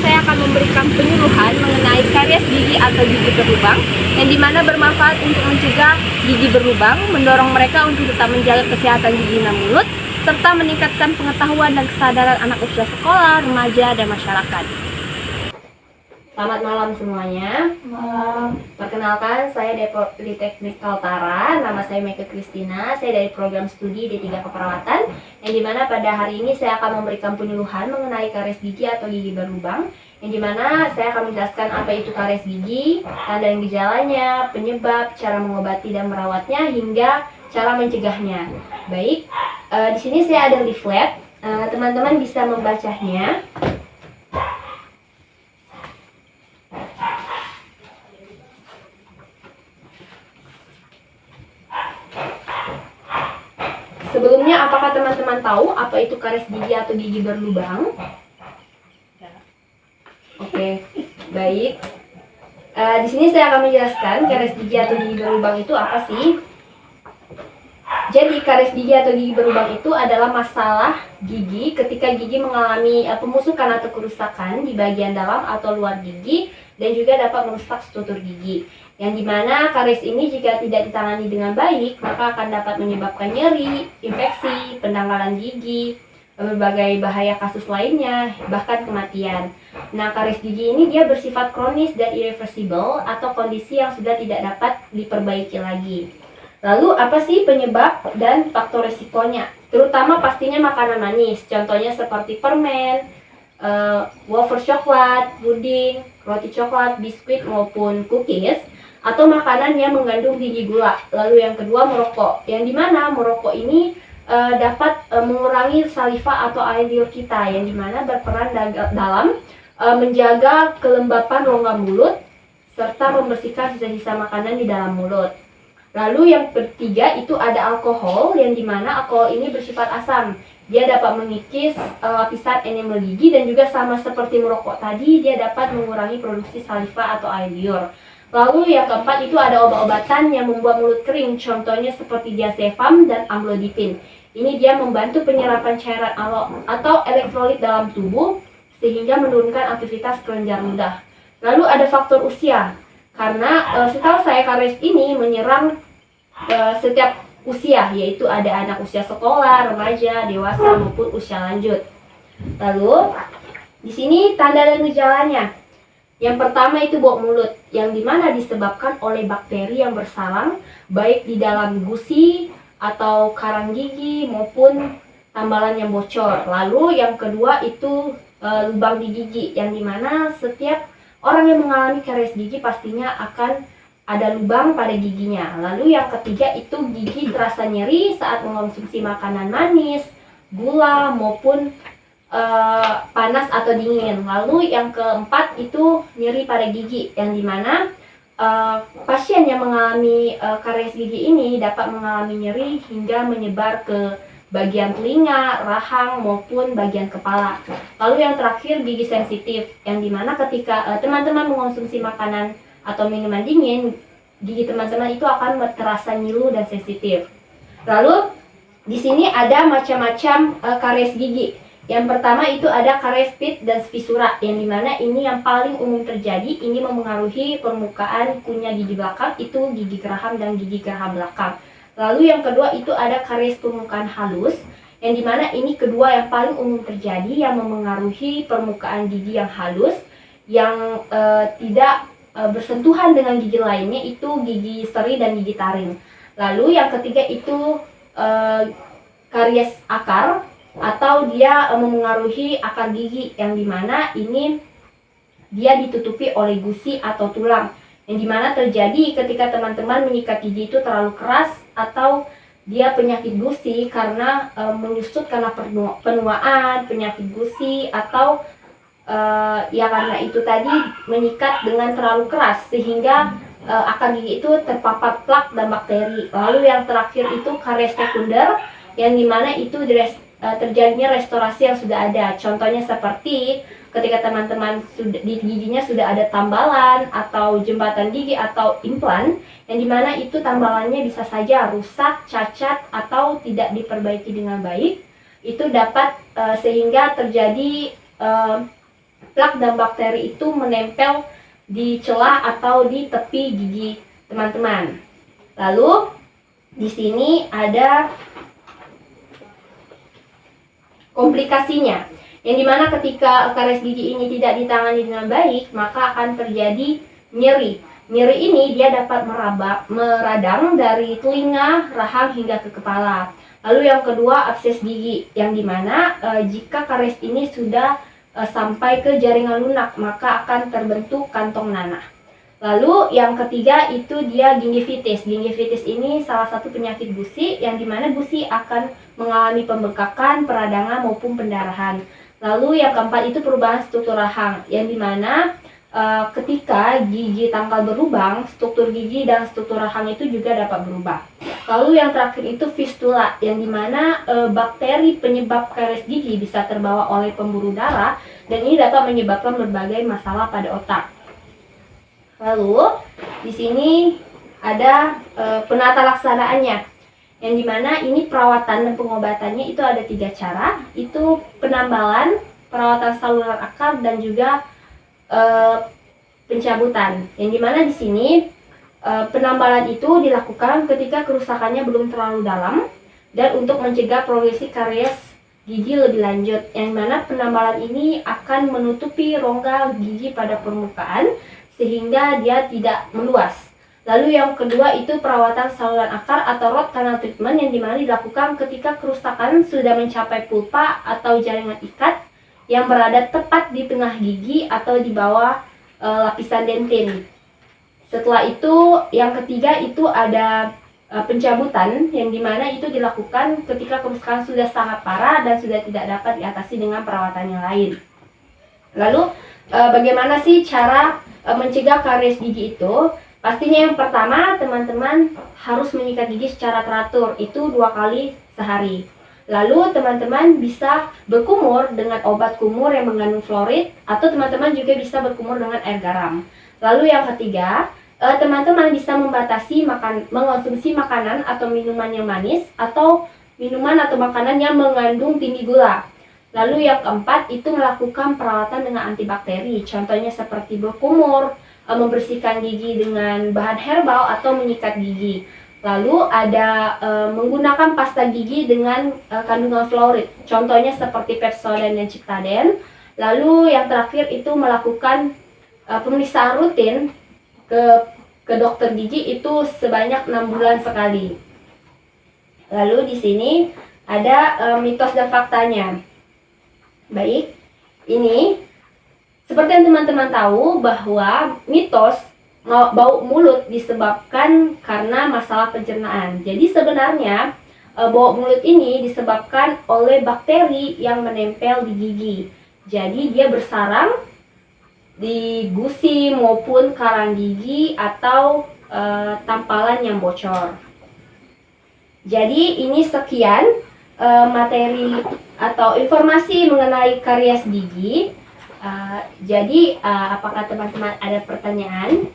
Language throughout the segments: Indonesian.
saya akan memberikan penyuluhan mengenai karies gigi atau gigi berlubang, yang dimana bermanfaat untuk mencegah gigi berlubang, mendorong mereka untuk tetap menjaga kesehatan gigi dan mulut, serta meningkatkan pengetahuan dan kesadaran anak usia sekolah, remaja, dan masyarakat. Selamat malam semuanya. Perkenalkan, saya dari Politeknik Kaltara. Nama saya Meike Kristina. Saya dari program studi D3 Keperawatan, yang dimana pada hari ini saya akan memberikan penyuluhan mengenai karies gigi atau gigi berlubang, yang dimana saya akan menjelaskan apa itu karies gigi, tanda dan gejalanya, penyebab, cara mengobati dan merawatnya, hingga cara mencegahnya. Baik, di sini saya ada leaflet. Teman-teman bisa membacanya. Sebelumnya, apakah teman-teman tahu apa itu karies gigi atau gigi berlubang? Oke, baik. Di sini saya akan menjelaskan karies gigi atau gigi berlubang itu apa sih. Jadi, karies gigi atau gigi berlubang itu adalah masalah gigi ketika gigi mengalami pemusukan atau kerusakan di bagian dalam atau luar gigi, dan juga dapat merusak struktur gigi. Yang dimana karies ini jika tidak ditangani dengan baik, maka akan dapat menyebabkan nyeri, infeksi, pendangkalan gigi, berbagai bahaya kasus lainnya, bahkan kematian. Nah, karies gigi ini dia bersifat kronis dan irreversible atau kondisi yang sudah tidak dapat diperbaiki lagi. Lalu apa sih penyebab dan faktor resikonya? Terutama pastinya makanan manis, contohnya seperti permen, wafer coklat, puding, roti coklat, biskuit maupun cookies, atau makanan yang mengandung tinggi gula. Lalu yang kedua, merokok, yang dimana merokok ini dapat mengurangi saliva atau air liur kita, yang dimana berperan dalam menjaga kelembapan rongga mulut serta membersihkan sisa-sisa makanan di dalam mulut. Lalu yang ketiga itu ada alkohol, yang dimana alkohol ini bersifat asam. Dia dapat mengikis lapisan enamel gigi, dan juga sama seperti merokok tadi, dia dapat mengurangi produksi saliva atau air liur. Lalu yang keempat itu ada obat-obatan yang membuat mulut kering, contohnya seperti diazepam dan amlodipin. Ini dia membantu penyerapan cairan atau elektrolit dalam tubuh sehingga menurunkan aktivitas kelenjar ludah. Lalu ada faktor usia, karena setahu saya karies ini menyerang setiap usia, yaitu ada anak usia sekolah, remaja, dewasa maupun usia lanjut. Lalu di sini tanda dan gejalanya. Yang pertama itu bau mulut, yang dimana disebabkan oleh bakteri yang bersalang baik di dalam gusi atau karang gigi maupun tambalan yang bocor. Lalu yang kedua itu lubang di gigi, yang dimana setiap orang yang mengalami karies gigi pastinya akan ada lubang pada giginya. Lalu yang ketiga itu gigi terasa nyeri saat mengonsumsi makanan manis, gula maupun panas atau dingin. Lalu yang keempat itu nyeri pada gigi, yang dimana pasien yang mengalami karies gigi ini dapat mengalami nyeri hingga menyebar ke bagian telinga, rahang maupun bagian kepala. Lalu yang terakhir gigi sensitif, yang dimana ketika teman-teman mengonsumsi makanan atau minuman dingin, gigi teman-teman itu akan terasa nyilu dan sensitif. Lalu di sini ada macam-macam karies gigi. Yang pertama itu ada karies pit dan fisura, yang dimana ini yang paling umum terjadi. Ini memengaruhi permukaan kunyah gigi belakang, itu gigi geraham dan gigi geraham belakang. Lalu yang kedua itu ada karies permukaan halus, yang dimana ini kedua yang paling umum terjadi, yang memengaruhi permukaan gigi yang halus, yang tidak bersentuhan dengan gigi lainnya, itu gigi seri dan gigi taring. Lalu yang ketiga itu karies akar, atau dia memengaruhi akar gigi, yang dimana ini dia ditutupi oleh gusi atau tulang, yang dimana terjadi ketika teman-teman menyikat gigi itu terlalu keras, atau dia penyakit gusi karena menyusut karena penuaan, penyakit gusi, atau ya karena itu tadi menyikat dengan terlalu keras sehingga akar gigi itu terpapar plak dan bakteri. Lalu yang terakhir itu karies sekunder, yang dimana itu terjadinya restorasi yang sudah ada. Contohnya seperti ketika teman-teman di giginya sudah ada tambalan atau jembatan gigi atau implan, yang dimana itu tambalannya bisa saja rusak, cacat, atau tidak diperbaiki dengan baik. Itu dapat sehingga terjadi plak dan bakteri itu menempel di celah atau di tepi gigi teman-teman. Lalu di sini ada komplikasinya, yang dimana ketika karies gigi ini tidak ditangani dengan baik, maka akan terjadi nyeri. Nyeri ini dia dapat meradang dari telinga, rahang hingga ke kepala. Lalu yang kedua, abses gigi, yang dimana jika karies ini sudah sampai ke jaringan lunak, maka akan terbentuk kantong nanah. Lalu yang ketiga itu dia gingivitis. Gingivitis ini salah satu penyakit gusi, yang dimana gusi akan mengalami pembengkakan, peradangan maupun pendarahan. Lalu yang keempat itu perubahan struktur rahang, yang dimana ketika gigi tangkal berlubang, struktur gigi dan struktur rahang itu juga dapat berubah. Lalu yang terakhir itu fistula, yang dimana bakteri penyebab karies gigi bisa terbawa oleh pembuluh darah, dan ini dapat menyebabkan berbagai masalah pada otak. Lalu di sini ada penata laksanaannya, yang dimana ini perawatan dan pengobatannya itu ada 3 cara, itu penambalan, perawatan saluran akar, dan juga pencabutan. Yang dimana di sini penambalan itu dilakukan ketika kerusakannya belum terlalu dalam dan untuk mencegah progresi karies gigi lebih lanjut. Yang mana penambalan ini akan menutupi rongga gigi pada permukaan sehingga dia tidak meluas. Lalu yang kedua itu perawatan saluran akar atau root canal treatment, yang dimana dilakukan ketika kerusakan sudah mencapai pulpa atau jaringan ikat yang berada tepat di tengah gigi atau di bawah lapisan dentin. Setelah itu yang ketiga itu ada pencabutan, yang dimana itu dilakukan ketika kerusakan sudah sangat parah dan sudah tidak dapat diatasi dengan perawatan yang lain. Lalu bagaimana sih cara mencegah karies gigi itu? Pastinya yang pertama teman-teman harus menyikat gigi secara teratur, itu 2 kali sehari. Lalu teman-teman bisa berkumur dengan obat kumur yang mengandung fluorid, atau teman-teman juga bisa berkumur dengan air garam. Lalu yang ketiga, teman-teman bisa membatasi mengonsumsi makanan atau minuman yang manis, atau minuman atau makanan yang mengandung tinggi gula. Lalu yang keempat itu melakukan perawatan dengan antibakteri, contohnya seperti berkumur, membersihkan gigi dengan bahan herbal, atau menyikat gigi. Lalu ada menggunakan pasta gigi dengan kandungan fluorid, contohnya seperti Pepsodent dan Ciptaden. Lalu yang terakhir itu melakukan pemeriksaan rutin ke dokter gigi itu sebanyak 6 bulan sekali. Lalu di sini ada mitos dan faktanya. Baik, ini seperti yang teman-teman tahu bahwa mitos bau mulut disebabkan karena masalah pencernaan. Jadi sebenarnya bau mulut ini disebabkan oleh bakteri yang menempel di gigi. Jadi dia bersarang di gusi maupun karang gigi atau tampalan yang bocor. Jadi ini sekian materi atau informasi mengenai karies gigi. Jadi apakah teman-teman ada pertanyaan?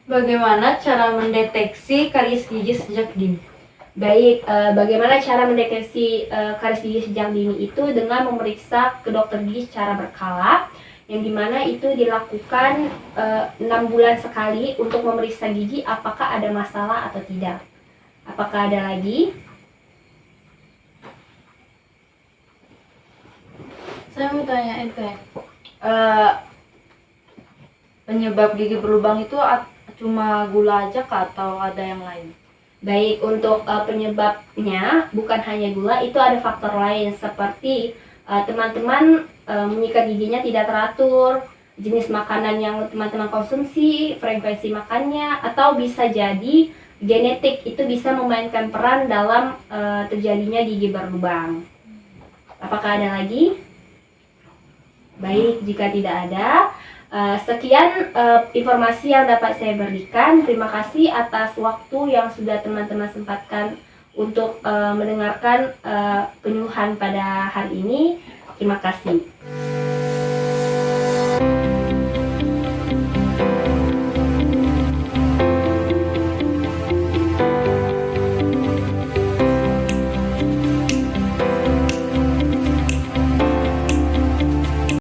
Bagaimana cara mendeteksi karies gigi sejak dini? Baik, bagaimana cara mendeteksi karies gigi sejak dini itu dengan memeriksa ke dokter gigi secara berkala, yang dimana itu dilakukan 6 bulan sekali untuk memeriksa gigi apakah ada masalah atau tidak. Apakah ada lagi? Saya mau tanya Teh, penyebab gigi berlubang itu cuma gula aja kah atau ada yang lain? Baik, untuk penyebabnya bukan hanya gula, itu ada faktor lain seperti teman-teman menyikat giginya tidak teratur, jenis makanan yang teman-teman konsumsi, frekuensi makannya, atau bisa jadi genetik itu bisa memainkan peran dalam terjadinya gigi berlubang. Apakah ada lagi? Baik, jika tidak ada, sekian informasi yang dapat saya berikan. Terima kasih atas waktu yang sudah teman-teman sempatkan untuk mendengarkan penyuluhan pada hari ini. Terima kasih.